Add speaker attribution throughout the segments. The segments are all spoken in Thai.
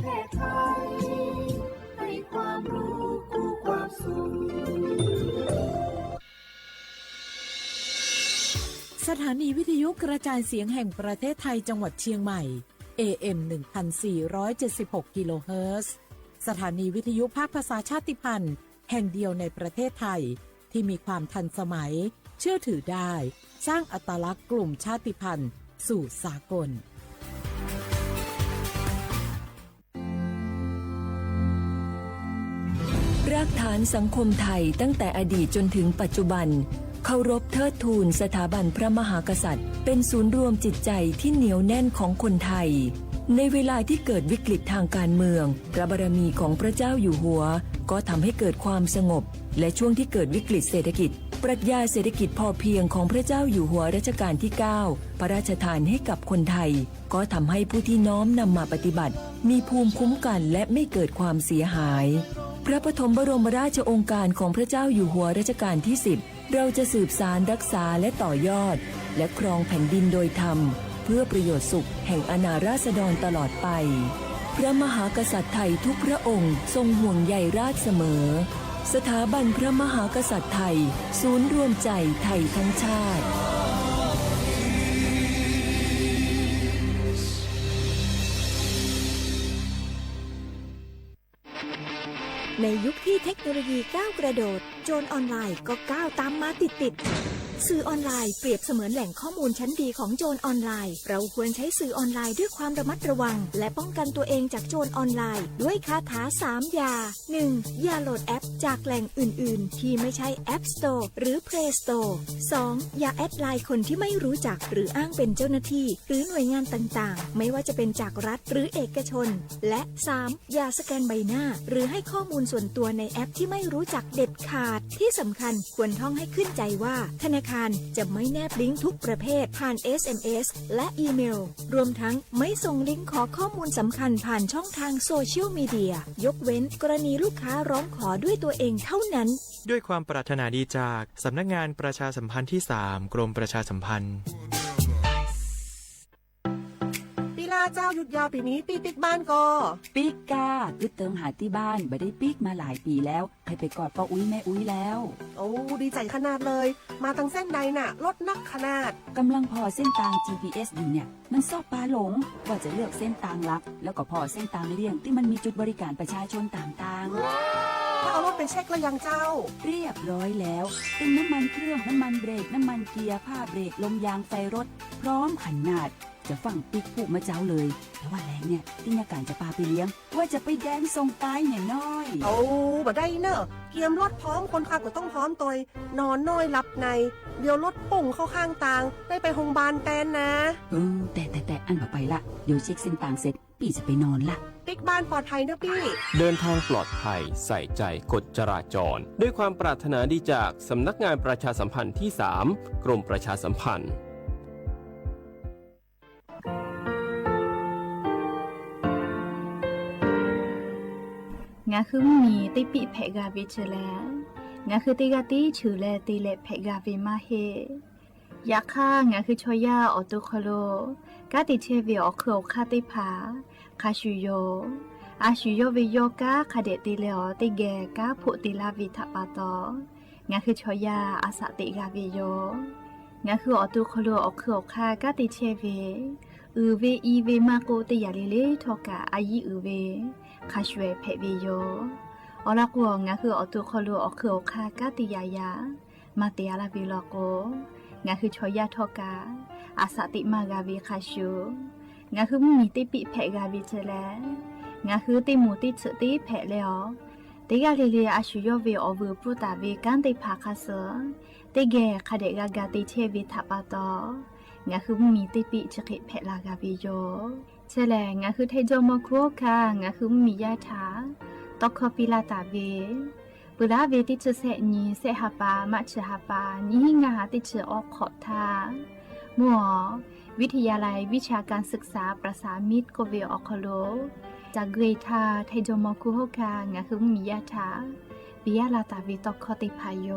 Speaker 1: เทศไทยให้ความรู้คู่ความสุข
Speaker 2: สถานีวิทยุกระจายเสียงแห่งประเทศไทยจังหวัดเชียงใหม่ AM 1476 กิโลเฮิรตซ์สถานีวิทยุภาคภาษาชาติพันธุ์แห่งเดียวในประเทศไทยที่มีความทันสมัยเชื่อถือได้สร้างอัตลักษณ์กลุ่มชาติพันธุ์สู่สากล
Speaker 3: รากฐานสังคมไทยตั้งแต่อดีตจนถึงปัจจุบันเคารพเทิดทูนสถาบันพระมหากษัตริย์เป็นศูนย์รวมจิตใจที่เหนียวแน่นของคนไทยในเวลาที่เกิดวิกฤตทางการเมืองพระบารมีของพระเจ้าอยู่หัวก็ทำให้เกิดความสงบและช่วงที่เกิดวิกฤตเศรษฐกิจปรัชญาเศรษฐกิจพอเพียงของพระเจ้าอยู่หัวรัชกาลที่ 9พระราชทานให้กับคนไทยก็ทำให้ผู้ที่น้อมนำมาปฏิบัติมีภูมิคุ้มกันและไม่เกิดความเสียหายพระปฐมบรมราชโองการของพระเจ้าอยู่หัวรัชกาลที่ 10เราจะสืบสานรักษาและต่อยอดและครองแผ่นดินโดยธรรมเพื่อประโยชน์สุขแห่งอาณาราษฎรตลอดไปพระมหากษัตริย์ไทยทุกพระองค์ทรงห่วงใยราษฎร์เสมอสถาบันพระมหากษัตริย์ไทยศูนย์รวมใจไทยทั้งชาติ
Speaker 4: ในยุคที่เทคโนโลยีก้าวกระโดดโจรออนไลน์ก็ก้าวตามมาติดสื่อออนไลน์เปรียบเสมือนแหล่งข้อมูลชั้นดีของโจรออนไลน์เราควรใช้สื่อออนไลน์ด้วยความระมัดระวังและป้องกันตัวเองจากโจรออนไลน์ด้วยคาถา3อย่า 1. อย่าโหลดแอปจากแหล่งอื่นๆที่ไม่ใช่ App Store หรือ Play Store 2. อย่าแอดไลน์คนที่ไม่รู้จักหรืออ้างเป็นเจ้าหน้าที่หรือหน่วยงานต่างๆไม่ว่าจะเป็นจากรัฐหรือเอกชนและ 3. อย่าสแกนใบหน้าหรือให้ข้อมูลส่วนตัวในแอปที่ไม่รู้จักเด็ดขาดที่สำคัญควรท่องให้ขึ้นใจว่าธนาคารจะไม่แนบลิงก์ทุกประเภทผ่าน SMS และอีเมลรวมทั้งไม่ส่งลิงก์ขอข้อมูลสำคัญผ่านช่องทางโซเชียลมีเดียยกเว้นกรณีลูกค้าร้องขอด้วยตัวเองเท่านั้น
Speaker 5: ด้วยความปรารถนาดีจากสำนักงานประชาสัมพันธ์ที่ 3 กรมประชาสัมพันธ์
Speaker 6: เจ้าหยุดยาวปีนี้ปีปิกบ้านก็
Speaker 7: ปิกกาคือเติมหาที่บ้านไม่ได้ปิกมาหลายปีแล้วให้ไปกอดป้าอุ้ยแม่อุ้ยแล้ว
Speaker 6: โอ้ดีใจขนาดเลยมาทางเส้นใดน่ะรถนักขนาด
Speaker 7: กำลังพอเส้นทาง GPS อยู่เนี่ยมันซอกปลาหลงว่าจะเลือกเส้นทางลักแล้วก็พอเส้นทางเลี่ยงที่มันมีจุดบริการประชาชนต่าง
Speaker 6: ๆถ้าเอารถไปเช็คแล้วยังเจ้า
Speaker 7: เรียบร้อยแล้วเติมน้ำมันเครื่องน้ำมันเบรกน้ำมันเกียร์ผ้าเบรกลมยางไฟรถพร้อมขนาดจะฟังปิ๊กผูกมาเจ้าเลยแต่ว่าแรงเนี่ยที่นาการจะพาไปเลี้ยงว่าจะไปแดนทรงใต้หน่อยน้อย
Speaker 6: โอ้บ่ได้เนอะเกียมรถพร้อมคนขับก็ต้องพร้อมตัวนอนน้อยหลับในเดี๋ยวรถปุ่งเข้าข้างทางได้ไปโรงพยาบาลแตนนะ
Speaker 7: แต่อันต่อไปละเดี๋ยวเช็คเส้นทางเสร็จพี่จะไปนอนละ
Speaker 6: ปิ๊กบ้านปลอดภัยนะพี่
Speaker 8: เดินทางปลอดภัยใส่ใจกฎจราจรด้วยความปรารถนาดีจากสำนักงานประชาสัมพันธ์ที่ 3 กรมประชาสัมพันธ์
Speaker 9: งาคือมีติปิเพกาวิชแลงาคือติกาติชูแลติเลเพกาวิมาเฮยาค่างาคือชอยาออตุคโลกาติเชวิออคือคาติผาคาชูโยอาชูโยวิโยกาคาเดติเลอติแกกาพุติลาวิทปาตองาคือชอยาอาสติกาวิโยงาคือออตุคโลออคือคากาติเชวิเวอีเวมาโกติยาเลเลทอกาอายีเวคาช่วยเพวิโยอลักวงงาคืออตุคโลอคืออคากาติยายามาเตียลาวิลโกงาคือชอยาทอกาอาสติมากาวิคาชูงาคือมีติปิเพกาวิเจแลงาคือติมูติสติเพเลอติกาเลเลอาชูโยเวอวูปุตาเวกันติภาคาเซติเกคาเดกากาติเชวิทัปาตองาคือมีติปิจกิเพลากาวิโยเชลงาคือเทโจโมคุคางาคือมียาถาตอกคอปิลาตาเวปุราเวติชเสนีเสหปามัชหปานิหิงาติชออกขอทามัววิทยาลัยวิชาการศึกษาประสามิตรโกเวออคโลจากเกรทาเทโจโมคุโฮคางาคือมียาถาปิยาลาตาเวตอกคอติพายโย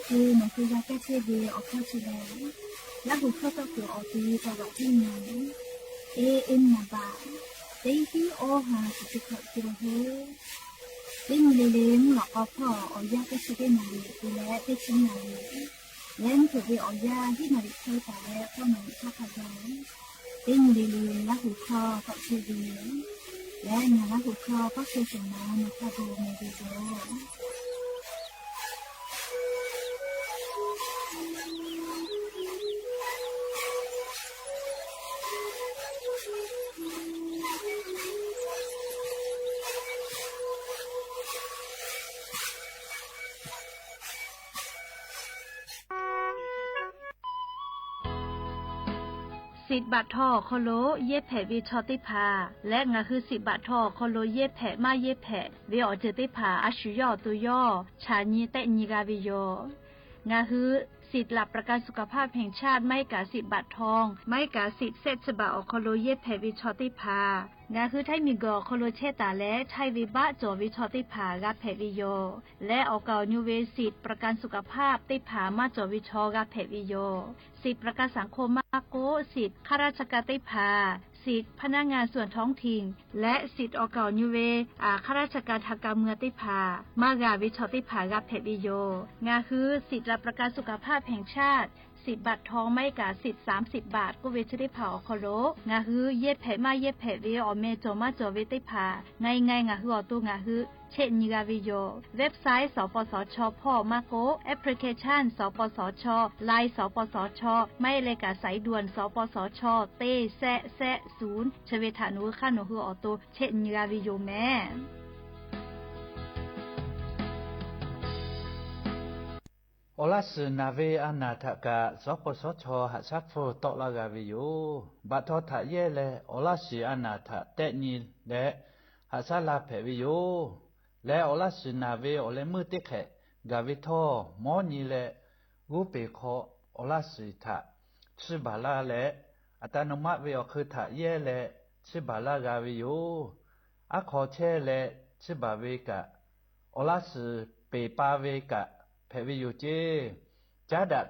Speaker 9: คือมันคือยาแก้เชื้อดีออกเข้าชิแล้วและหูเข้าก็คือออกดีตลอดที่นั้นเอ็มนาบาเต้ที่โอหาสุดขอบตัวเฮเล่นเล่นหลอกเอาพ่อเอายาแก้เชื้อได้มาเลยดูแลได้ชิ้นมาเลยเล่นถือไปเอายาที่มาดิเคยแต่แล้วก็มาดิข้าพเจ้าเล่นเล่นและหูเข้าก็เชื้อดีและงานและหูเข้าก็คือส่งมาในข้าดูในดีโดสิบบาททอโคโลเย็บแผ่วิชอติพาและงาคือ10 บาททอโคโลเย็บแผ่มาเย็บแผ่วิออเจติพาอาชุยอตุยอชาญีเตญิกาวิโยงาคือสิทธิ์หลับประกันสุขภาพแห่งชาติไม่กะ10 บาททองไม่กะสิทธิ์เซตฉบับอโคโลเย็บแผ่วิชอติพางาคือไทยมีกอโคโลเชตาและไทยวิบะจอวิชอติพากาแผ่วิโยและออกเก่านิเวสิทธิ์ประกันสุขภาพติพามาจอวิชอกาแผ่วิโยสิทธิประกันสังคมมาโกสิทธิข้าราชการติพาสิทธิพนักงานส่วนท้องถิ่นและสิทธิออกเก่านิเวข้าราชการทางการเมืองติพามากาวิชอติพากาแผ่วิโยงาคือสิทธิรับประกันสุขภาพแห่งชาติ10 บาททองไม่กะสิทธิ์30 บาทก็เวชได้ผ่าอคโลงาฮือเย็บแผ่มาเย็บแผ่เวอเมโจมาโจเวติพาง่ายงาฮืออตุงาฮือเช่นนิกาวิโยเว็บไซต์สปสชพ่อมาโกแอปพลิเคชันสปสชไลน์สปสชไม่เลกาสายด่วนสปสชเต้แซะ0ชเวทานุค่าหนูฮืออตุเช่นนิกาวิโยแม่
Speaker 10: โอลาสนาเวอนาทกะสปสชหัสักโฟตอลากาวิโยบัทอทะเยเลโอลาสอนาทะเตนีและหัสลาเพวิโยและโอลาสนาเวโอเลมือติเขกาวิทอมอนีเลกูเปโคโอลาสทะชิบาลาและอัตโนมัติเวอคือทะเยเลชิบาลากาวิโยอะขอเชเลชิบาเวกะโอลาสเปปาเวกะเพวิโยเจจาดัก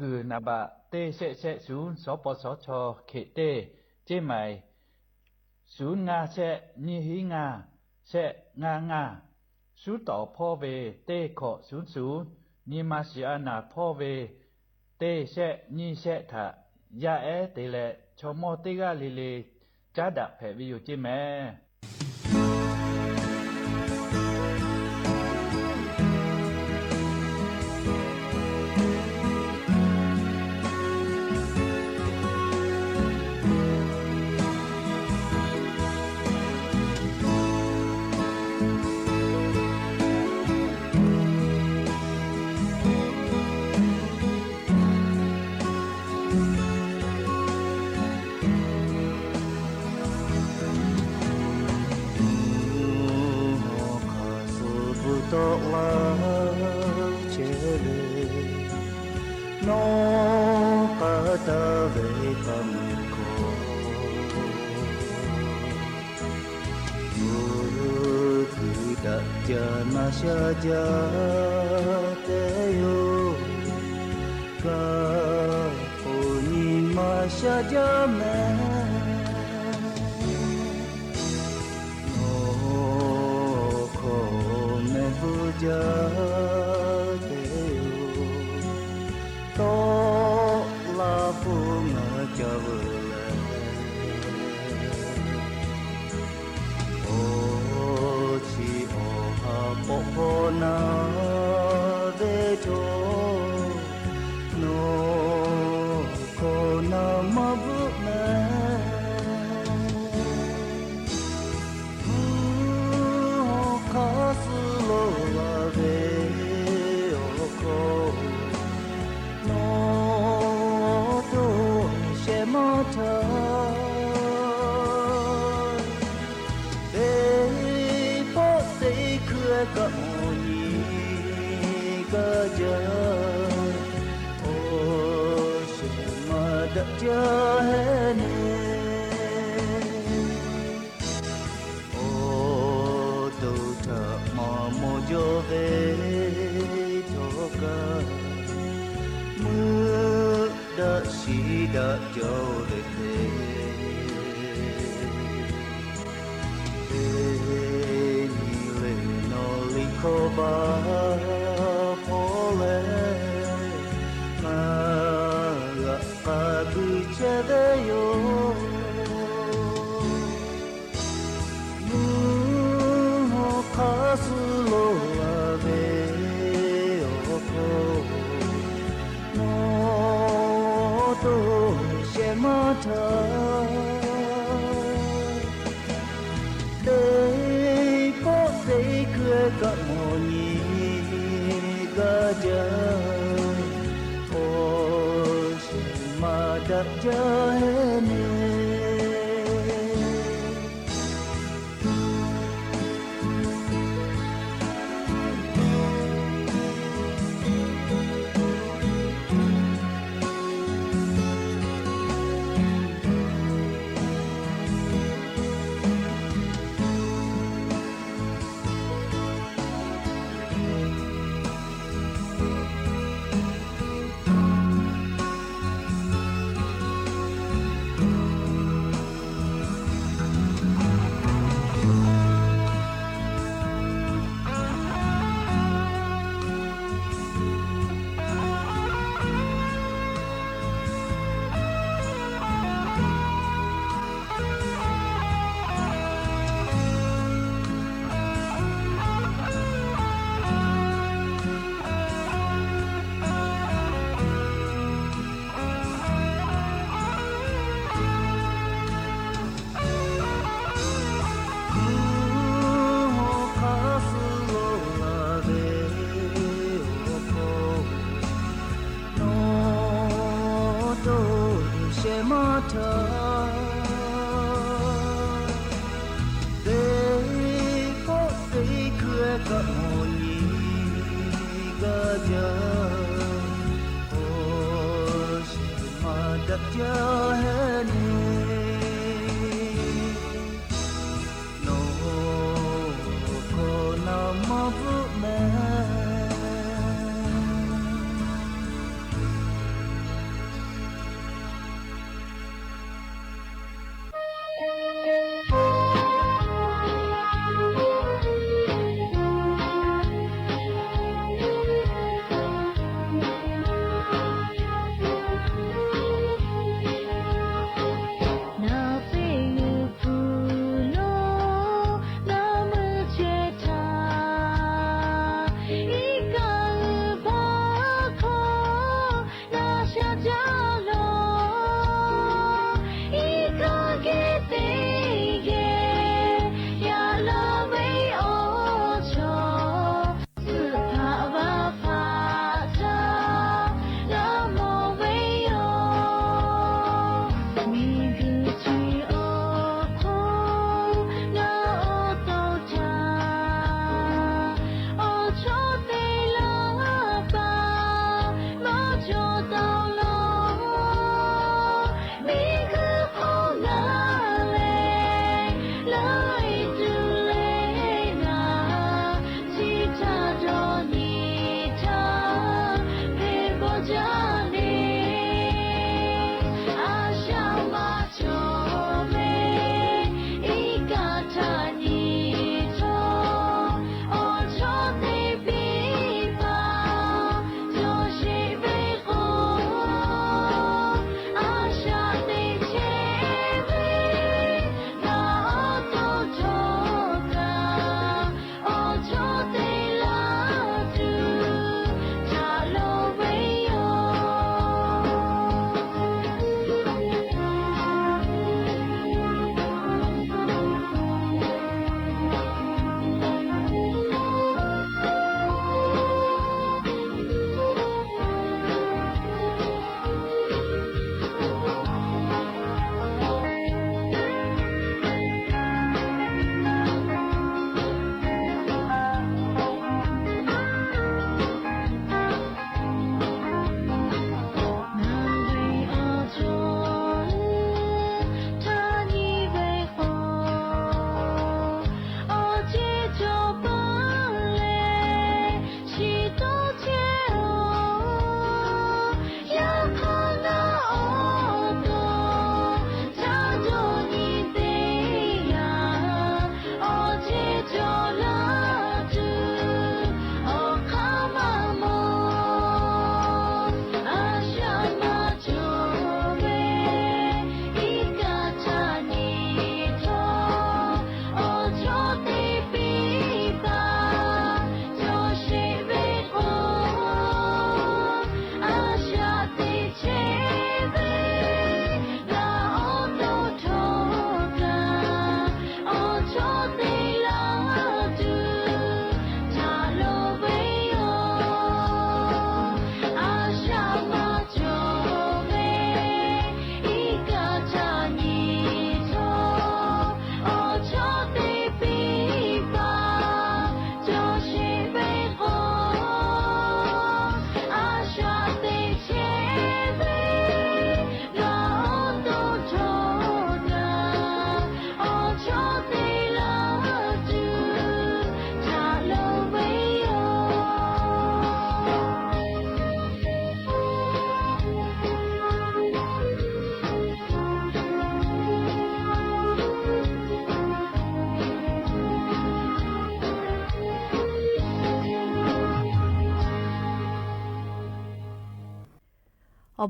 Speaker 10: กือนาบะเตเซศูนย์สปสชเขเตเจใหม่ศูนย์งาเซนิหิงาเซงาสูต่อพ่อเวเตขอ00นิมาสิอานาพ่อเวเตเซนิเซทะยาเอเตเลชโมเตกาลิเลจาดักเพวิโยเจแม่Jana saja teyo kapuni saja me no ko me puja teyo to la punga jawla Pokona veto no kona mabuna kaslo ave oko no to shemata ka oni ka ja o shema da ja ne o do ta ma mo jo ve to ka
Speaker 1: đỡ sĩ đỡ châu lệ thế lệ nó li khô ba phô lệ mà gặp ba bư che đê yo mu ho khá sư lô la về ô cô nó tô sẽ mất thở để có thể cười cả một nhịp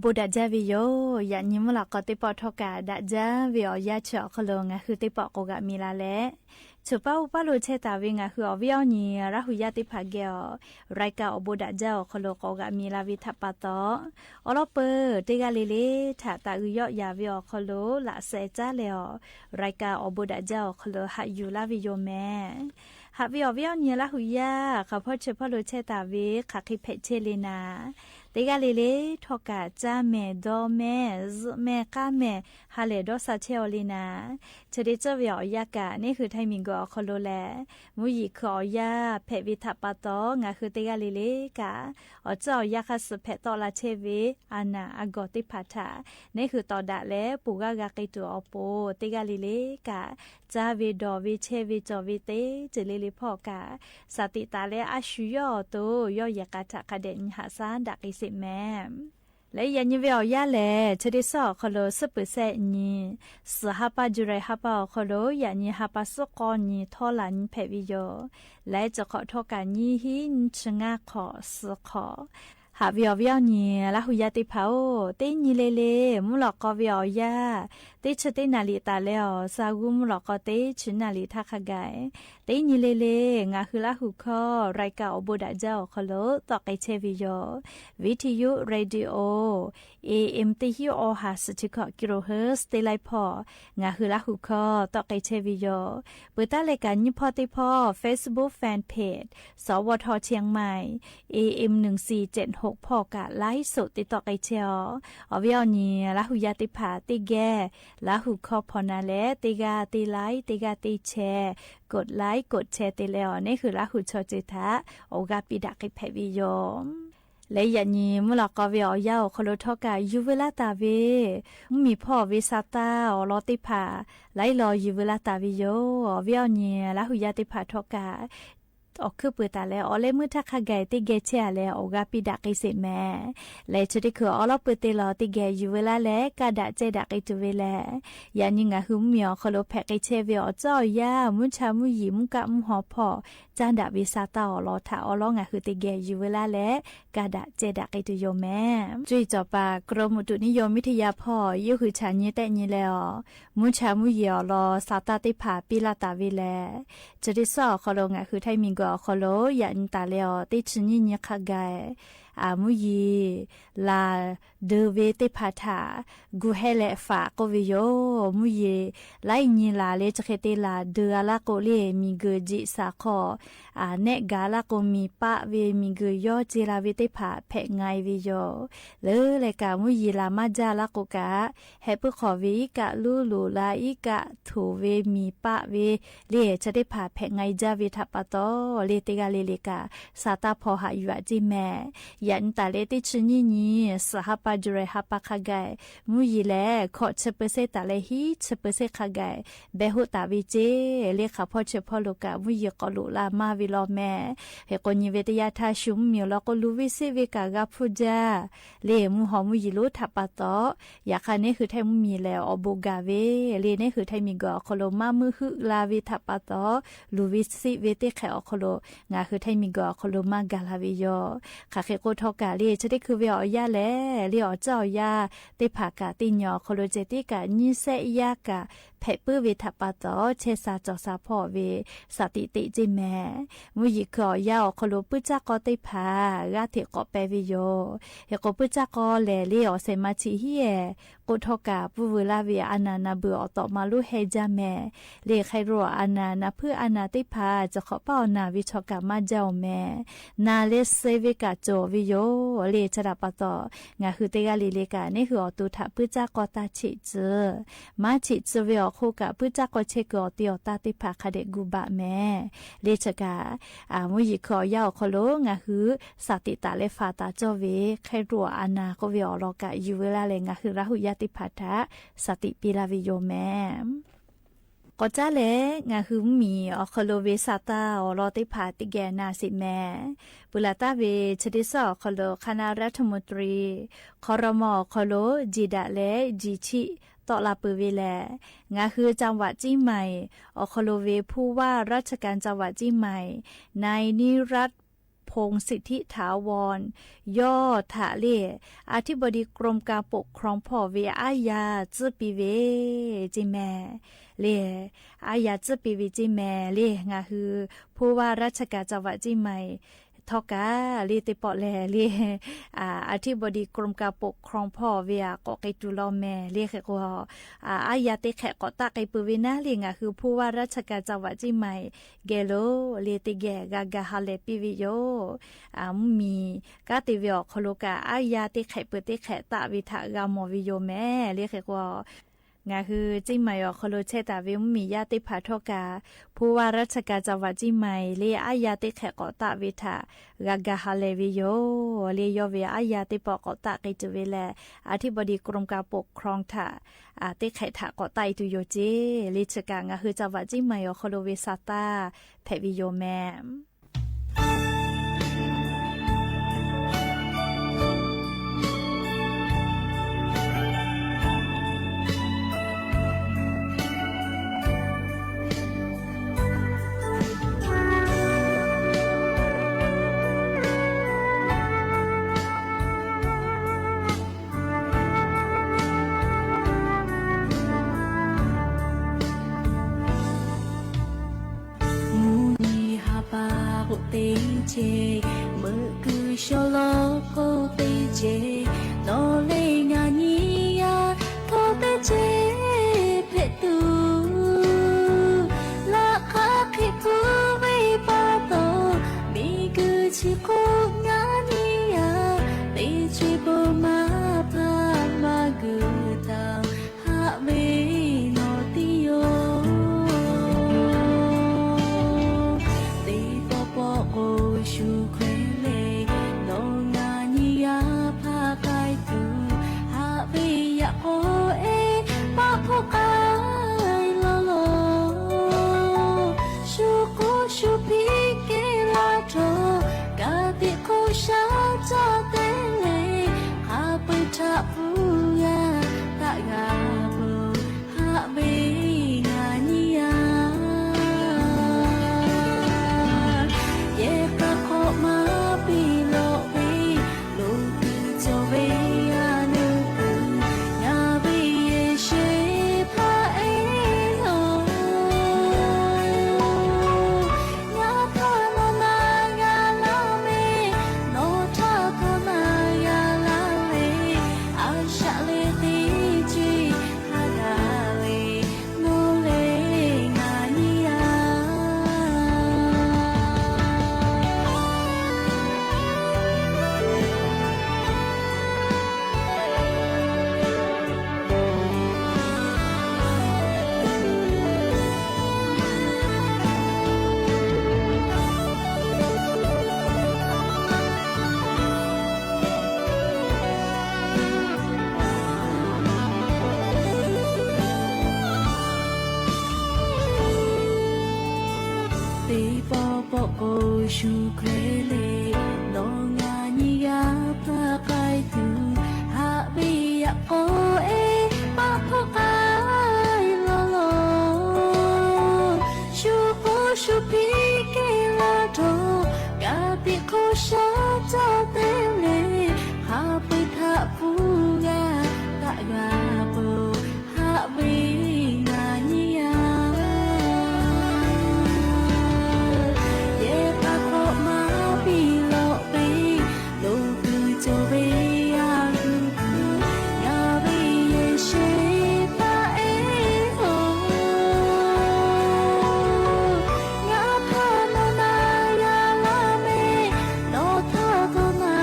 Speaker 9: บูดาจาวิโยอย่านิมละก็ติปอทอกาดาจาวิโอยาเชอคโลงะคือติปอโกกะมีลาเลชุป้าอุปาโลเชตาวิงะคืออวิโอนีราหุยาติภาเกอรายกาอบูดาจาคโลโกกะมีลาวิทัปปะตออลอเปติกาเลเลทาตาอุยอยาวิโอคโลละเซจาเลอรายกาอบูดาจาคโลหะยูลาวิโยแมหาวิโอวิโอนีราหุยาเขาพอเชพอโลเชตาวิขาคิเพเชเลนาติกาเลเลทอกาจาเมดอเมซเมกาเมฮาเลดอซาเชอลีนาเชดิเจวิอยากะนี่คือไทมิงกอคโลแลมุยิคอยาเพวิทัปปะตองะคือติกาเลเลกาอเจ้ายาคัสเพตอลาเชวิอานาอากอติพัทานี่คือตอดะและปูกากากิตัวอโปติกาเลเลกาจาวิดอวิเชวิจอวิเตเจเลลิพอกาสติตาเลอาชุยอโตยอยากาทะคเดนหาซาดักอิสิแมและยันยิเวอยาแลเชดิซอคโลสเปเซนีสหปาจุไรฮปาคโลยันยิฮปาสกอนีทอลันเพวิโยและจะขอทอการยีหินชงาขอสขอหาวิอวิอนีละหุยาติพาโอเตนีเลเลมุลอกอวิอยาเตชเตนาลิตาเลอซากุมุลอกอเตชินาลิทักไกเตนีเลเลงาคือละหุคอรายกาอบูดาเจ้าคโลตอกไอเชวิโยวิทยุเรดิโอ AM ติฮิโอหาสติกกิโลเฮิรตซ์เตไลพองาคือละหุคอตอกไอเชวิโยเปิดตารายการยิพอติพอ Facebook Fan Page สวทเชียงใหม่ AM 1476พอกะไลฟ์สดติดต่อไอเชียวอวิอนีละหุยาติผาติแกละหุคอพอนาเลติกาติไลท์ติกาติแชร์กดไลค์กดแชร์ติแล้วนี่คือละหุชอจิตะโอกาปิดักเพวิโยและยันยีมุลกอวิอยาคโลทอกายูเวลาตาเวมีพ่อวิซาตาอลอติผาไลรอยูเวลาตาวิโยวิอนีละหุยาติผาทอกาออกคือเปิดตาแล้วอเลมือทักขะไกติเกเชอะแล้วอกาปิดักอิเสแมและชุดิคืออลอเปิดเตลอติเกยูเวลาแลกะดะเจดักอิตุเวแลยันยิงะหุมมีอคโลแพกอิเชเวอจ้อยามุชามุยิมุกะมุหอพอจานดาวิซาตาอลอทาอลองะคือติเกยูเวลาแลกะดะเจดักอิตุโยแมจุยจอปากรมอุตุนิยมวิทยาพอยูคือฉันยีแต่ยีแล้วมุชามุยอลอซาตาติผาปิลาตาเวแลจุดิซอคโลงะคือไทมิงกอคโลยันตาเลอติชนิญคกายอามุยีลาเดเวติพาทากูเฮเลฟาโกวิโยมุยีไลญิลาเลจเคเตลาเดอลาโกเลมีเกจิสาคอเนกาลาโกมีปะเวมีเกยอจิลาเวติพาเพไงวิโยเลกามุยีลามาจาลาโกกะเฮปุขอวิกะลูลูลาอิกะถูเวมีปะเวเลจะได้พาเพไงจาวิทัปปะโตเลติกาเลกาซาตาพอหาอยู่จิแมยันตาเลติชนินีสหปาจุเรหปะขะไกมุยีแลขอเชเปเซตาเลฮีเชเปเซขะไกเบหุตาวิเจเลขาพอเชพอโลกะมุยีกอลุลามาวิโลแมเฮกอนิเวตยาทาชุมมิโลกลูวิเซเวกากาพุจาเลมุหอมุยีลุทัปปะโตยาคานี่คือไทมุมีแล้วอโบกาเวเลนี่คือไทมิกอคโลมามือฮึลาวิทัปปะโตลูวิซิเวเตแคอคโลงาคือไทมิกอคโลมากาลาวิโยคาเคโกทอกาเลจะได้คือเวอยาแลเลียวเจ้ายาติผากาติญอโคโลเจติกาญิเซยากาเพปื้อเวทัปปะโตเชซาจอซาพอเวสติติจิแมมุยิกอยาโคโลปุจักอติผากาเทกอเปวิโยเฮโกปุจักอแลเลียวเซมาชิฮิเอโกทอกาปุเวลาเวอานานาเบืออตอมาลุเฮจาแมเลไครัวอานานาเพื่ออานาติผาจะขอเป้านาวิชกามาเจ้าแมนาเลเซเวกาโจวิโยเลชราปะโตงาคือเตกาลีเลกานี่คืออตุถะปุจักอตาชิเจมาชิเจเวอโคกะปุจักอเชกอติอตาติผาคาเดกุบะแมเลชกามุยิขอยาโคโลงาคือสติตาเลฟาตาโจเวไครัวอานาโกเวอลอกะยูเวลาเลงาคือราหุยาติพัทะสติปิลาวิโยแมก็จ้าเลงาคือมีอคโลเวซาตาอลอติพาติแกนาสิแมปุลาตาเวชดิสอคโลคณะรัฐมนตรีครมคโลจีดะเลจีชิตอลาปือเวแลงาคือจังหวัดจี้ใหม่อคโลเวผู้ว่าราชการจังหวัดจี้ใหม่นายนิรัตน์พ พงษ์สิทธิถาวรย่อถาเล่อธิบดีกรมการปกครองพ่อเวอายาจื้อปีเวจิแม่เล่อายาจื้อปีเวจิแม่เล่งาฮือผู้ว่าราชการจังหวัดจิใหม่ทอกาเลีติปอแลเลีอธิบดีกรมการปกครองพ่อเวียก็ไกตุลอแม่เรียกก็อายาติแขก็ตาไกปืวินาเลียงคือผู้ว่าราชการจังหวัดจิใหม่เกโลเลีติแกกากาฮาเลปิวิโยมีกาติเวียคโลกาอายาติแขเปติแขตาวิทากามวิโยแม่เรียกก็งาคือจิใหม่อคโลเชตาวิมมีญาติภาทกาผู้ว่าราชการจังหวัดจิใหม่เลียอายาติแขกอตาวิทากากาฮาเลวิโยเลียเวอายาติปอกอตาไกจุเวแลอธิบดีกรมการปกครองถาติแขถากอไตตุโยเจลิชกางาคือจังหวัดจิใหม่อคโลเวซาตาแพวิโยแมเจเมื่อคือชโลโคเตเจโนเลงานียาโคเตเจเพตูละคาคิคูวิปาโตมีคือชิโคงานียาเตจิโบมาพามากุตาฮาเมโนติโยชูเครเลโนงานิยาพาไกตูฮาเบยะโอเอปะพกายลโลชูโกชูพิเกลาโตกาติโคชาจาเตเลฮาเปทะปูยาตะกาโบฮาเบงานิยามาปีโลเวโลกุโจเวอานุกุงาเบเยเชพาเอโลงาพานานางาลาเมโนทาโกนายาลาเลอาชาเลติจิฮากาเลโนเลงานิยาชูเครเลโนงานิยาพาไกตูฮาเบยะโอเอปะพกายลโลชูโกชูพิเกลาโตกาติโคชาจาเตเลฮาเปทะปูกาตะกาโบฮาเบงานิยามาปีโลเปโลกุโจเวอานุกุงาเบเยเชพาเอโลงาพานานายาลาเมโนทาโกนา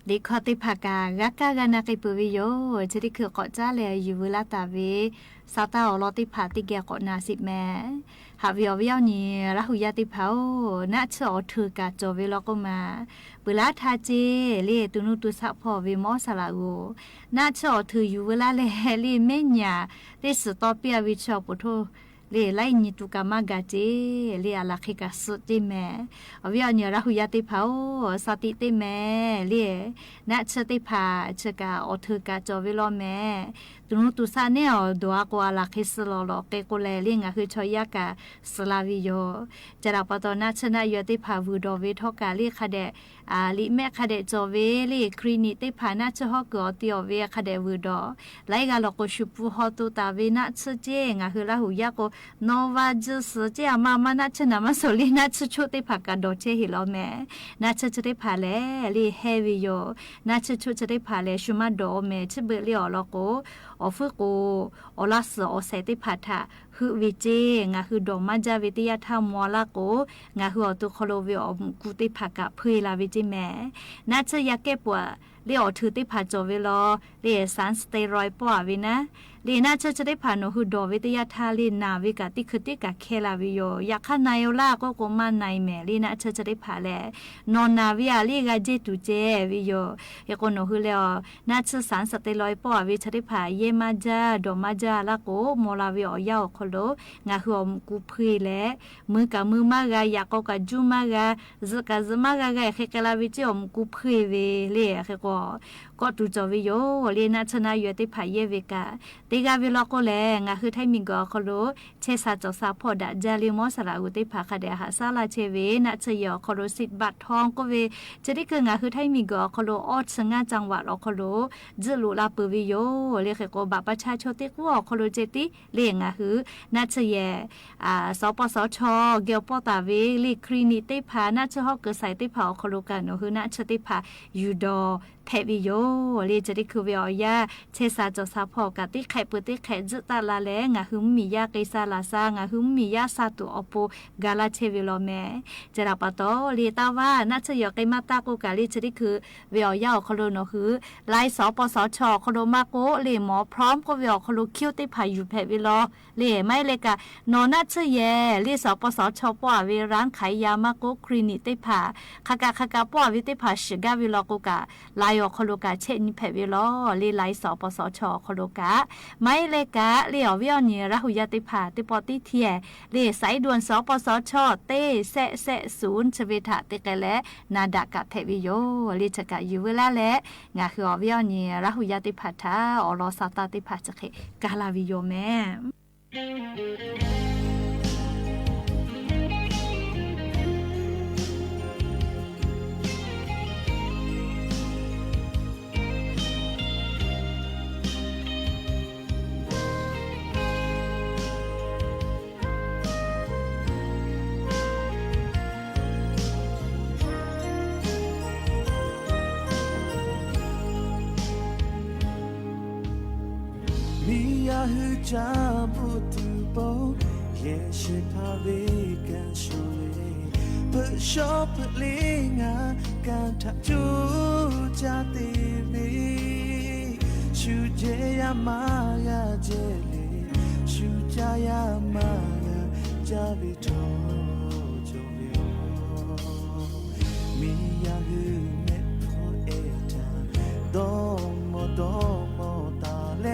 Speaker 9: ลิคอติภาการักกากานากิปุวิโยจะได้คือก่อจ้าเลยอยู่เวลาตาเวสาวตาอลอติภาติแกก่อนาสิแม่หาวิวนี่รัหุยาติภาณะชอถือกาจเวลก็มาเวลาทาเจเลตุนุตุสัพพอเวมอสลาโกณะชอถืออยู่เวลาเลเลเมญญาเลสตอเปียวิชอปุโทเลไลนิตุกามากาเจเลอาลาคิกาสุติแม่อวิญญาณรัหุยาติภาสติติแม่เลณะชติภาชกาอถือกาจเวลแม่ตุนุตุสาเนอดัวกวาลาคิสลอลเกโกเลเลงะคือชอยากาสลาวิโยจราปตนาชนะยติภาวูดอเวทอกาเลคเดลิแม่คเดจเวเลครินิติภานาชฮอกอติอเวคเดวูดอไลกาลโกชุปุฮอตุตาเวนะชเจงะคือลาหุยาโกโนวาจุสเจอามานาชนะมาโซลินาชชุติภากาโดเชฮิโลเมนาชชติภาเลลีเฮวิโยนาชชุชติภาเลชุมาโดเมชเบลิอลโกอฟโกอลาสอเซติภาทาคือวิเจงะคือดอมาจาวิทยาธรรมวลาโกงะคืออตุคโลวิอกุติภากะเพลาวิจิแมนาชยาเกปัวเลียอถือติภาจเวลอเลียสารสเตียรอยปัววินะลีน่าจะได้ผ่านโนคือดอวิทยาทาลีนาวิกาติคือติกาเคลาวิโยอยากข้านายล่าก็กมาในแม่ลีน่าจะได้ผ่าแลนอนนาวิอาลีกาเจตุเจวิโยยากโนคือแล้วน่าจะสารสเตลอยปอวิจะได้ผ่าเยมาจาดอมาจาละโกโมลาวิอยาคโลงาคืออมกูพรีแลมือกับมือมากายากกจูมากาซกาซมากาเฮกลาวิจิอมกูพรีเวเลเฮก็ตูจวิโยลีน่าชนะอยู่ติผ่าเยวิกาติกาวิลก็แลงาคือไทมิงก็คโลเชซาจอซาพอดะจาลิมอสระอุติภาคเดหาซาลาเชเวนะเชยอคโลสิบัตทองก็เวจะได้คืองาคือไทมิงก็คโลออดสงาจังหวัดอคโลจิลุลาปวิโยเลขก็บาประชาชนติกว่าคโลเจติเลงาคือนะเชยสปสชเกียวปอตาเวลีคลินิติภานะเชฮอกเกไซติภาคโลกันโนคือนะเชติภายูดอแพวิโยเลจะได้คือเวียยาเชซาจอซาพอกะติไข่เปติไข่จุตาลาแลงาหึมมียาเกซาลาซางาหึมมียาซาตุอโปกาลาเชวิโลเมจะรับปะโตเลตาว่าน่าจะยอไกมาตาโกกาลีจะได้คือเวียยาคโลโนคือไลสปสชคโลมาโกเลหมอพร้อมก็เวียคโลคิวติพายุแพวิโลเลไม่เลยกะโนน่าจะแย่เลสปสชปอเวร้านขายยามาโกคลินิกติพาคากาปอวิติพาชกาวิโลโกกาลายคโลกาเชนิแพวิโลเลไลสปสชคโลกาไม่เลยกะเลอวิอนีระหุยาติภาติปอติเทียเลสายด่วนสปสชเตเซศูนย์ชเวทะติกะและนาดากะแพวิโยเลชกะอยู่เวลาและงาคืออวิอนีระหุยาติภาทาอลอซาตาติภาจะเคกาลาวิโยแม่
Speaker 1: ฮือจาบุตุโบเยชิพาเวกันชูเลเพื่อชอบเพื่อเลี้ยงการทักจูจาติบีชูเจยามายาเจเลชูจายามายาจาบิโตโจเลียวมียาฮือเมโพเอตาดอมโดมตาเล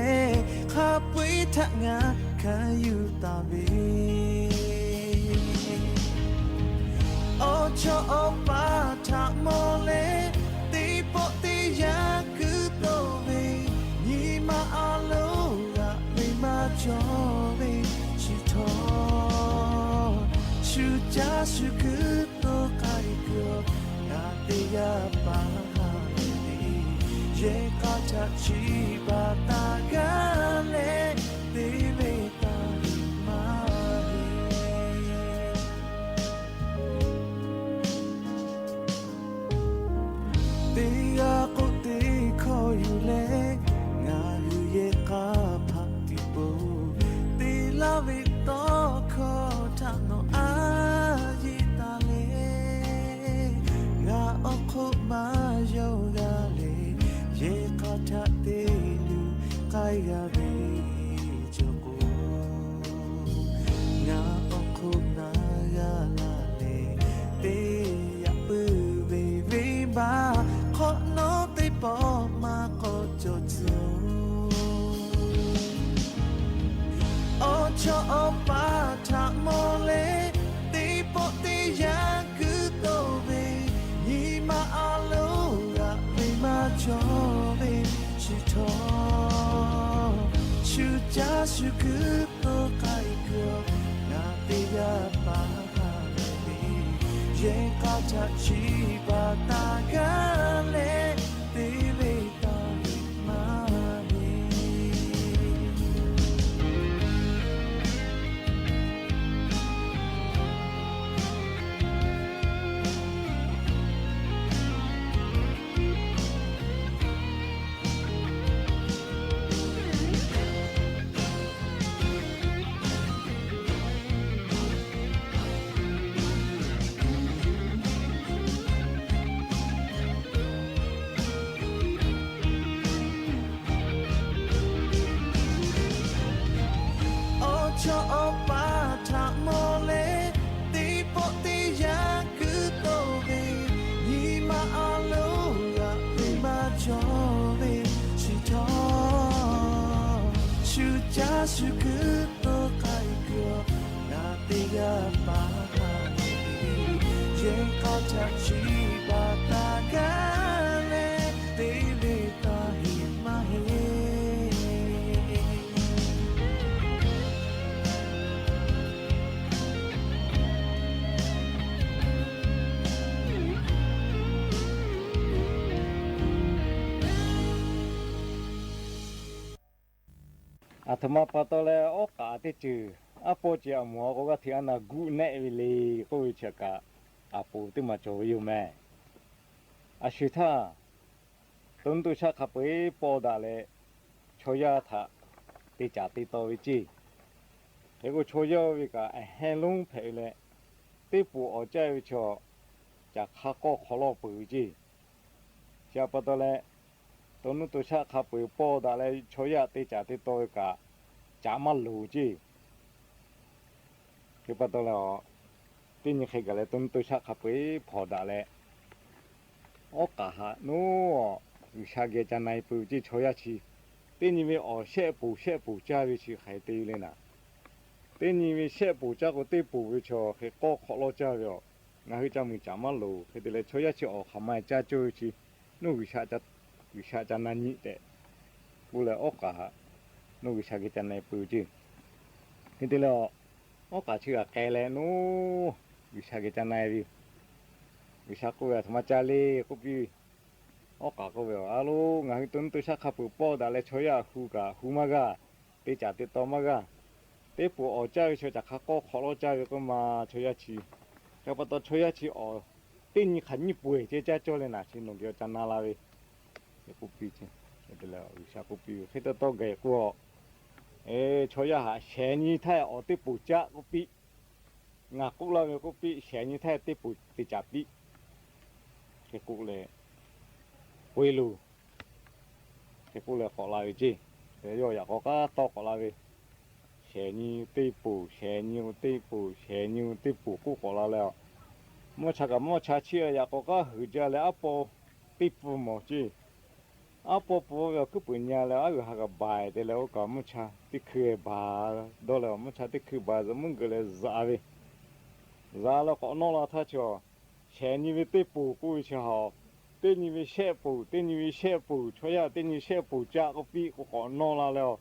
Speaker 1: ขับวิทงาขยุตาบีโอชอปาทาโมเลตีปอตียาคือโปรเวยีมาอาโลกะไม่มาจอเวชิโตชูจาชูคือโตไกเกอนาติยาปาเยกาทัชิบาตากาเลติเวตามาติยาโกติคออยู่เลงาอยู่เยกาพักกิโบติลาวิโตคอทาโนอายิตาเลงาโอคุมาโยกาเล cho ba thả mò lê tí bộ tí ya cứ tô về nhị mà alo gà về mà cho về chỉ thọ chú cha chú cứ tô cái cửa na tí ya ba ye ka cha chi ba ta ga le ti le ta ma ni cho ba thả mò lê tí bộ tí ya cứ tô về nhị mà alo gà về mà cho về chỉ thọ chú cha chú cứ tô cái cửa na tí ya ba ye có cha chi ba ta ga lê tí lê ta hi ma he
Speaker 11: thầm bắt đầu là ở cả thế chứ, bố chị mua có cái thì anh là gu nè vì lì có bị chết cả, bố thì mà cho yêu mẹ, sự tha, tuần tu sa khắp ấy bỏ đà lệ, cho ya thà, thì trả thì tao chứ, cái cái cho ya vì cả hàng lông phải lệ, thì bố ở trái cho, chả khá có khó lo bự chứ, giờ bắt đầu là tuần tu sa khắp ấy bỏ đà lệ, cho ya thì trả thì tao cả chả mà lù chứ cái bắt đầu là tin như khi cái này tuần tôi sắc khắp với phò đã lệ ở cả hà nó sao cái chân này bự chứ cho ya chi tin như vậy ở xe bù cha với chi hay tiêu lên à tin như vậy xe bù cha có tiêu bù với cho cái có khó lo cha rồi ngay trong mình chả mà lù cái đấy là cho ya chi ở khăm mai cha chơi chi nó vì sao chân này nhị đấy bù là ở cả hà nó vì sao cái chân này bự chứ cái đấy là nó cả chưa cái này nó vì sao cái chân này vì sao cô là thằng cha lê cô bị nó cả cô bảo alo ngày tuần tôi sắc khắp bố đã lấy chơi à hu mà ga để trả tiền tao mà ga để bố ở chơi chơi chắc khá có khó lo chơi cái mà chơi à chi cái bắt đầu chơi à chi ở tên như khánh như bùi chơi chơi cho lên à xin nó điều chân nào lại cái cô bị chứ cái là vì sao cô bị khi tao gầy cô cho ya ha xe như thế ở tiếp bù cha có bị ngã cũng là có bị xe như thế tiếp bù thì chả bị cái cũng là quê lu cái cũng là khó lại chứ để rồi ya có cái to khó lại xe như tiếp bù cũng khó lại rồi mua cha chia ya có cái hư cha là apple tiếp bù mà chứ bố về cứ bữa nhà là ở hàng cái bài để là có một cha tí khơi bà đó là một cha tí khơi bà rồi muốn cái là giá là có nó là thà cho xe như vậy tí bù cũng cho họ tí như vậy xe bù cho ya tí như xe bù cha có bị có nó làแล้ว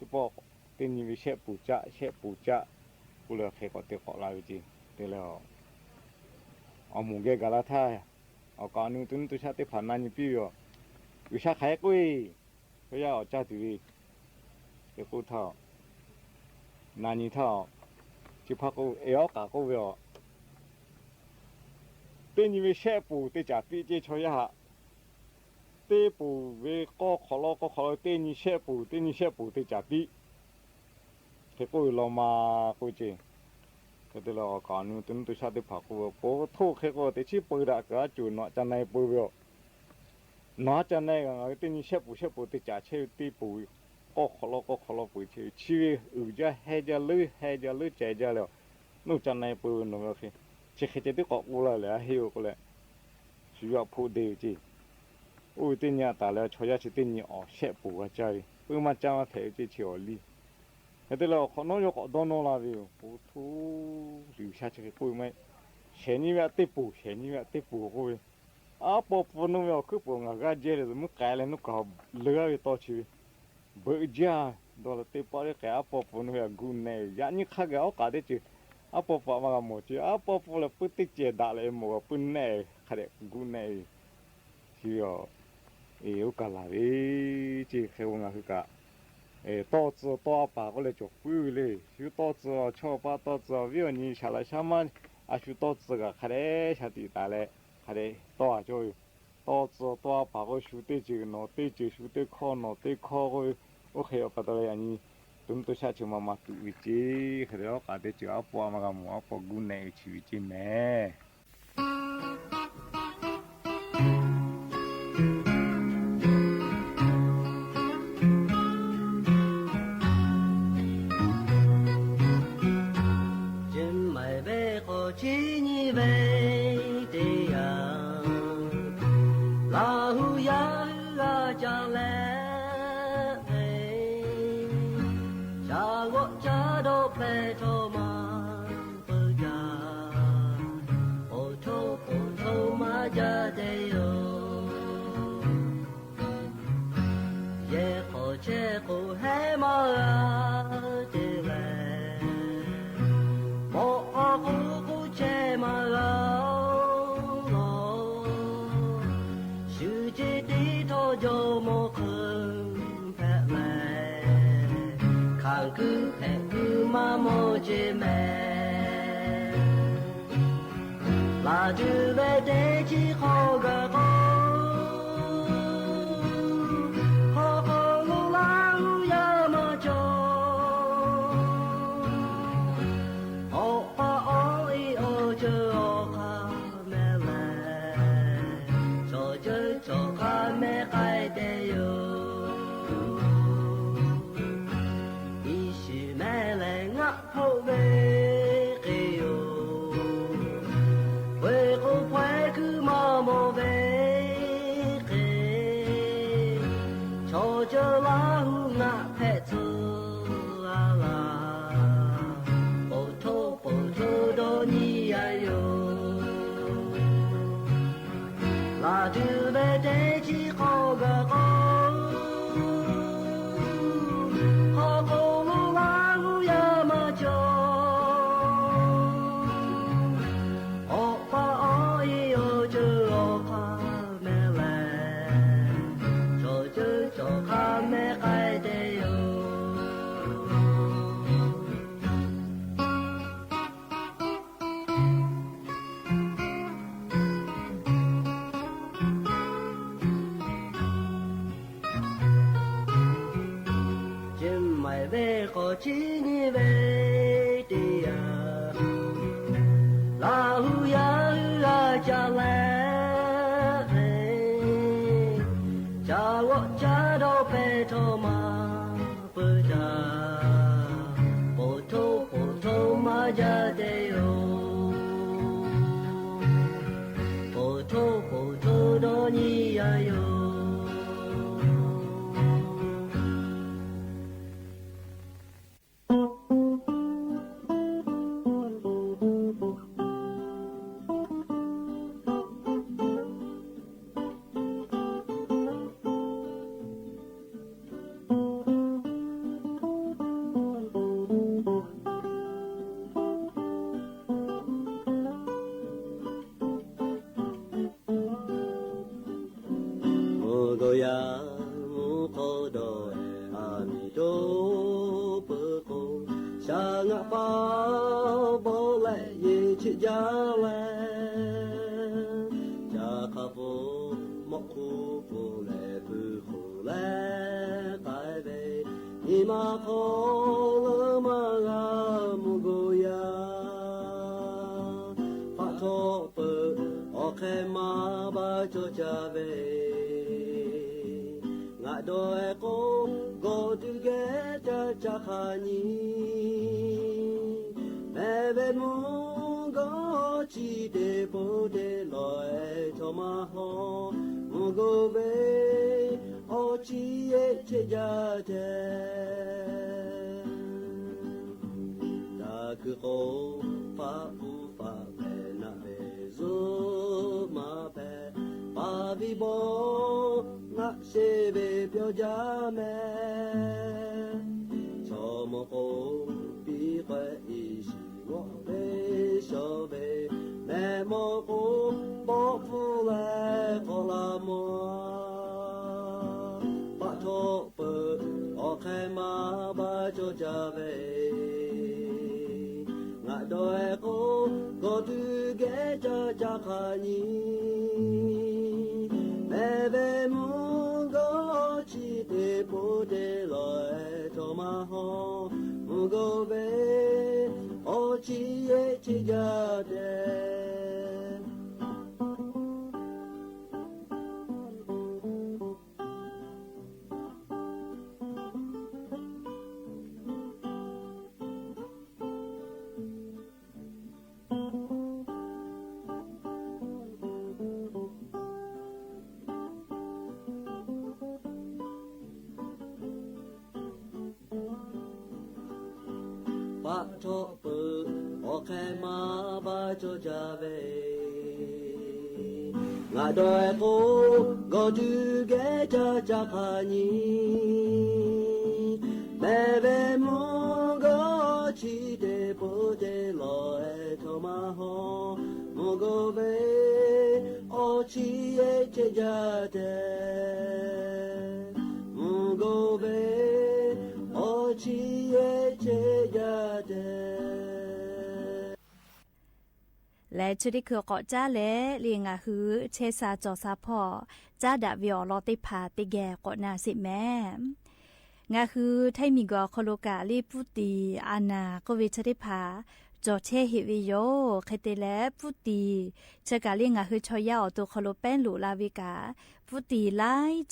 Speaker 11: tí bỏ tí như vậy xe bù cha cũng là phải có tí khó lại chứ để là ở mùng cái gà là thà ở còn những tuần tôi sẽ tí phản anh như bây vì sao khai quỳ bây giờ ở cha thì cái cô thọ nani thọ chỉ phát cô éo cả cô vừa tên như xe bù tên trả phí chế cho ya tên bù về có khó tên như xe bù tên trả phí cái cô lo mà cô chị cái đó là còn những tuần tôi sao thì phát cô bố thu cái cô thì chỉ bồi đã cả chủ nọ chân này bồi vừa nó cho nên cái tên xếp bù thì trả chơi tí bù có khó lo bù chơi chi ra hay ra lưới chạy ra rồi nó cho nên bù nó cái chỉ khi chơi tí có u là hiểu cái là chủ yếu phụ đều chứ ui tên nhà ta là cho ra chỉ tên nhà ở xếp bù chơi bù mà cho thấy chỉ chiều đi แต่เราขอนอยกดอนอลาวิวปูทูหรือชาเชกุยไม่เชนี่แบบติปูเชนี่แบบติปูกุยปอปนงแบบคือปูงากาเจเลยมุกไก่เลยนุกเขาเลือไปต่อชีวิตเบิดจ้าดอลติปอเลยแกปอปนงแบบกุนเนยยันนี่ข้าแกเอากาเดจีปอปมากามจีปอปเลยปุติเจดาเลยมัวปุนเนยข้าเดกุนเนยชีอ๋โอกาลาเอจีเขวงาคือกะต่อตัวต่อปากก็เลยจบฟื้นเลยชูต่อตัวชอบป้าต่อตัววิวนี่ชาลาชามันชูต่อตัวก็ขะเดชาติตาเลยขะเดต่อจอยต่อตัวต่อปากก็ชูเตจิโนเตจิชูเตคอโนเตคอก็โอเคเอาไปตัวเลยอันนี้ตุ้มตัวชาชิมาตุวิจิขะเดเอากาเดจิเอาปัวมากามัวปัวกุนเนยชีวิตแม่
Speaker 12: คือโกฟ้าผู้ฟ้าแผ่นาเบซูมาแผ่ปาบิโบงะเชเบเปียวจาแม่ชอมโกปีเกอีชิวะเบชอเบแม่โมโกบอกฟูแลโคลามัวปะโทเปิดออกแค่มาบาโจจาเบงะดอยโกก็ดูเกจาจาคานีแม่เบมุก็ชีเตโปเดลอยโทมาฮอมุโกเบโอชีเยชิจาเดปะโทเปิดโอเคมาบาโจจาเบงะดอยโกก็ดูเกจาจาคานีแม่เบมุก็ชีเตโปเตลอยโทมาฮอมุโกเบโอชีเยเจจาเดมุโกเบโอชีเยเจจาเด
Speaker 9: และชุดที่คือเกาะจ้าและเลียงอ่ะคือเชซาจอซาพ่อจ้าดาวิอลอติพาติแกเกาะนาสิแม่งาคือไทมีกอโคโลกาลีปุตีอานาก็วิชติพาจอเชหิวิโยเคเตและปุตีเชกาเลียงอ่ะคือชอยาอตัวโคโลเป็นหลูลาวิกาปุตีไล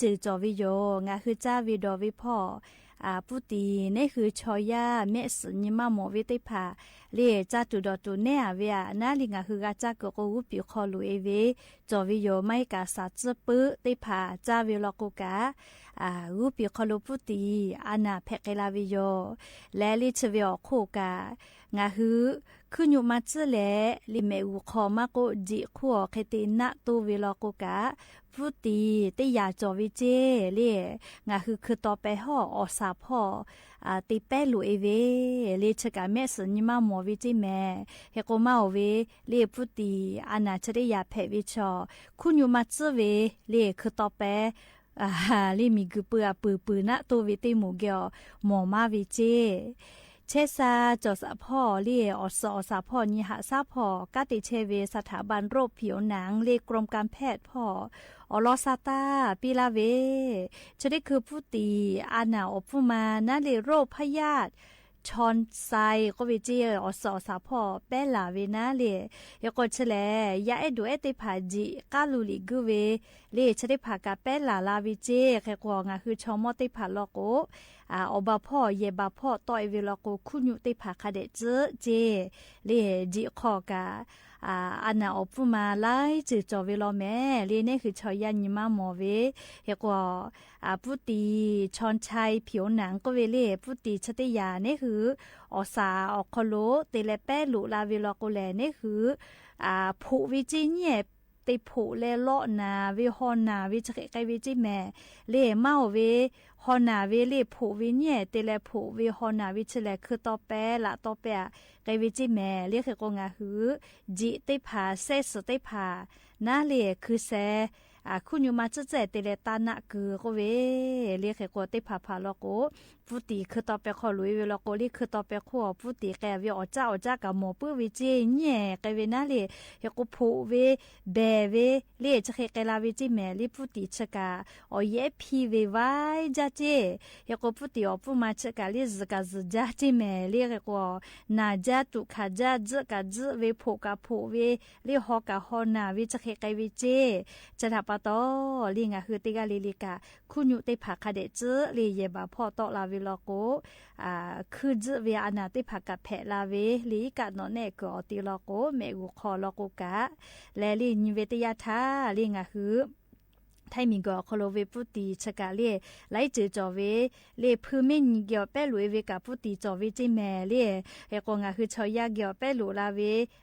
Speaker 9: จือจอวิโยงาคือจ้าวิดอวิพ่อปุตีนี่คือชอยาเมสนิมาโมวิติพาเลียจ้าตุดอตุเนียเวียนาลิงาคือกาจ้าเกกูปิคอลูเอเวจอวิโยไม่กาสัจปื้อติพาจ้าวิลกุการูปิคอลูปุตีอานาเพกลาวิโยและลิชเวียโคกางาฮือขึ้นอยู่มาเจแลลิเมอุคอมาโกจิขัวเคตินะตูวิลกุกาพุตีติยาจอวิเจเลียงาคือต่อไปห่ออสาพ่อติเปลูเอเวเลชกาเมสนิมาโมวิจิแมเฮโกมาเวเลพุตีอานาชริยาเพวิชอคุณอยู่มาเจเวเลคือต่อไปลิมีกุเปือปืนะตัววิติหมูเกียวหมอมาวิเจเชซาจอสะพ่อเลียอสอสาพ่อนิหะซาพ่อกาติเชเวสถาบันโรคผิวหนังเลกรมการแพทย์พ่ออลอซาตาปิลาเวจะได้คือผู้ตีอานาอปุมานาเลโรคพยาธิชอนไซก็วิจิอสอสาพ่อเปลาเวนาเลยกเฉลยาเอดูเอติพาจิกาลูลิกุเวเลจะได้พากาเปลาลาวิจิแค่กว่างาคือชอมอติพาลโกอบาพ่อเยบาพ่อต่อยเวลโกคุณยุติพาคาเดเจเจเลจิขอกาอานาอปุมาไลจือจอเวลแม่เลนี่คือชอยันยิมาหมอเวเฮกว่าปุตีชอนชัยผิวหนังก็เวเลปุตีชติยานี่คืออสาอคโลเตเลเปลุลาเวลโกแลนี่คือผู้วิจิเนียติผูเลโลนาวิฮอนาวิชไกวิจิแม่เลเมาเวฮอนาเวเลผูวิเนียเตเลผูวิฮอนาวิชแลคือต่อแปละต่อแปไกวิจิแม่เรียกคือกงาหือจิติพาเซสติพานาเลคือแซคุณอยู่มาจะเจเตเลตานะคือก็เวเรียกกติพาพาลโกปุติคือต่อไปขอลุยเวลโกลีคือต่อไปขอปุติแกวิอจ้ากับหมอปื้อวิจิเนี่ยแกเวนาเลเฮกผูเวเบเวเลจะเคลาวิจิแม่ลิปุติชกาอเยพีเวไวจ้าเจเฮกปุติอปุมาชกาลิซกาซจ้าเจแม่เรียกกนาจ้าตุขาจ้าจกาจเวผูกาผูเวลิฮอกาฮอนาวิจะเคไกวิเจจะทับปะตอลิงาคือติกาลิลิกาคุณอยู่ติพาคาเดจลีเยบาพ่อตอลาวิลโกคือจเวอนาติพากาเพลาเวลีกาโนเนกอติลโกเมกุคอลโกกะและลินิเวติยาทาลิงาคือ ไทยมีก็โคโลเวปุติชะกะเลไลเจจอเวเลพือเมนเกียวแป้หลุเวกะปุติจอเวจิแม่เลเฮกงาคือชอยาเกียวแป้หลุลาเว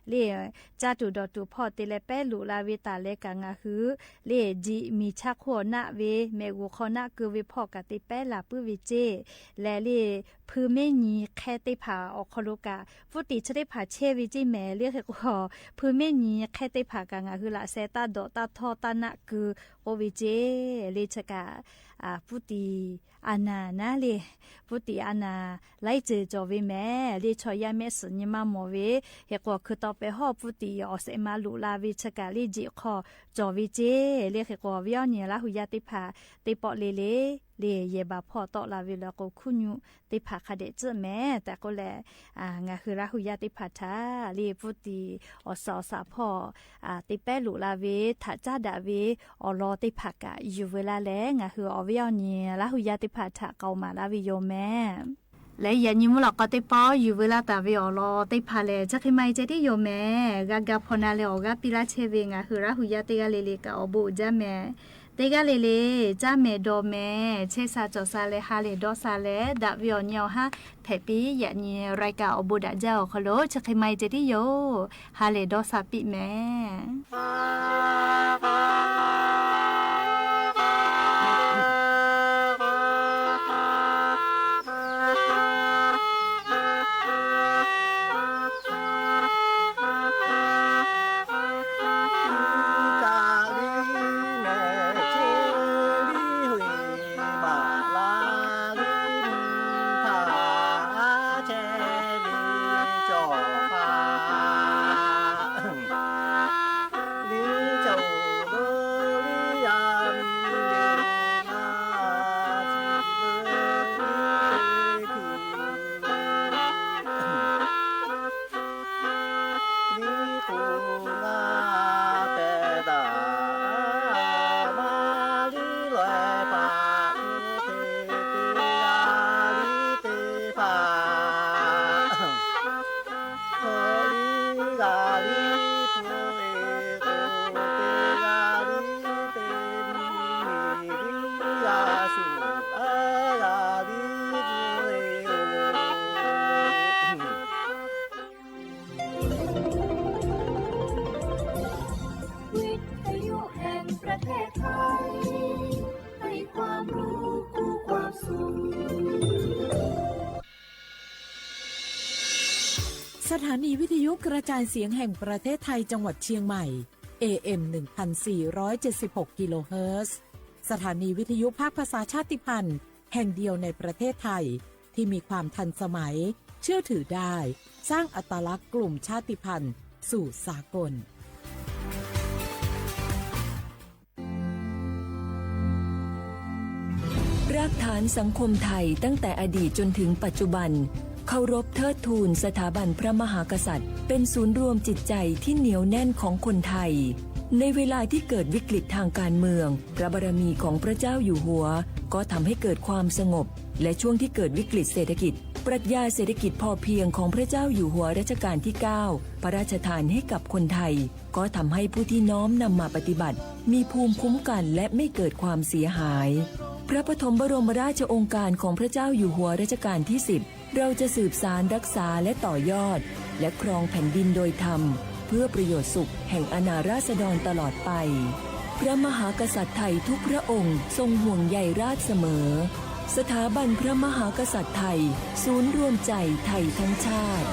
Speaker 9: เลจาตุดอตุพ่อเตเลแป้หลุลาเวตาเลกางาคือเลจิมีชักหัวนะเวเมกูขอนะคือเวพ่อกะติแป้ลาปุเวเจและเลพือเมนีแค่ติผาออกโคโลกะปุติชะได้ผาเชเวจิแม่เลเฮกอพือเมนีแค่ติผากางาคือละเซตาดอตาทอตานะคือโอวิเจเลชกาพุติอานานะเลพุติอานาไลเจจอเวแม่เลชอยาเมสญมาโมเวเฮกว่าคือต่อไปฮอพุติออเสมาลุลาวิชกาเลจิคอจอวิเจเลเฮกว่าวิญญาณละหุยาติภาติปอเลเลเยบาพ่อต่อลาวิลก็คุญุติภาคเดเจแม่แต่ก็แลงาคือละหุยาติภาทาเลพุติอสอสาพ่อติแปลุลาเวถ้าจาดาเวอรอติภากะอยู่เวลาแลงาคืออวิญญาณละหุยาติภาทาเกามาลาวิโยแม่และยันยิมุลก็ติปออยู่เวลาตาวิอรอติภาเลจะขึ้นมาเจติโยแม่กะพอนาเลอกะปิลาเชเวงาคือละหุยาติกะเลกะอบุจาแม่เตกะเลจ้าเมโดเมเชซาจอซาเลฮาเลดอซาเลดะวิอเนียวฮะเทปียะนีรายกาอบุดะเจ้าคโลจะขึ้นมาเจติโยฮาเลดอซาปิแม่
Speaker 2: สถานีวิทยุกระจายเสียงแห่งประเทศไทยจังหวัดเชียงใหม่ AM 1476 กิโลเฮิรตซ์สถานีวิทยุภาคภาษาชาติพันธุ์แห่งเดียวในประเทศไทยที่มีความทันสมัยเชื่อถือได้สร้างอัตลักษณ์กลุ่มชาติพันธุ์สู่สากล
Speaker 3: รากฐานสังคมไทยตั้งแต่อดีตจนถึงปัจจุบันเคารพเทิดทูนสถาบันพระมหากษัตริย์เป็นศูนย์รวมจิตใจที่เหนียวแน่นของคนไทยในเวลาที่เกิดวิกฤตทางการเมืองพระบารมีของพระเจ้าอยู่หัวก็ทำให้เกิดความสงบและช่วงที่เกิดวิกฤตเศรษฐกิจปรัชญาเศรษฐกิจพอเพียงของพระเจ้าอยู่หัวรัชกาลที่ 9 พระราชทานให้กับคนไทยก็ทำให้ผู้ที่น้อมนำมาปฏิบัติมีภูมิคุ้มกันและไม่เกิดความเสียหายพระปฐมบรมราชโองการของพระเจ้าอยู่หัวรัชกาลที่ 10เราจะสืบสานรักษาและต่อยอดและครองแผ่นดินโดยธรรมเพื่อประโยชน์สุขแห่งอาณาราษฎรตลอดไปพระมหากษัตริย์ไทยทุกพระองค์ทรงห่วงใยราชเสมอสถาบันพระมหากษัตริย์ไทยศูนย์รวมใจไทยทั้งชาติ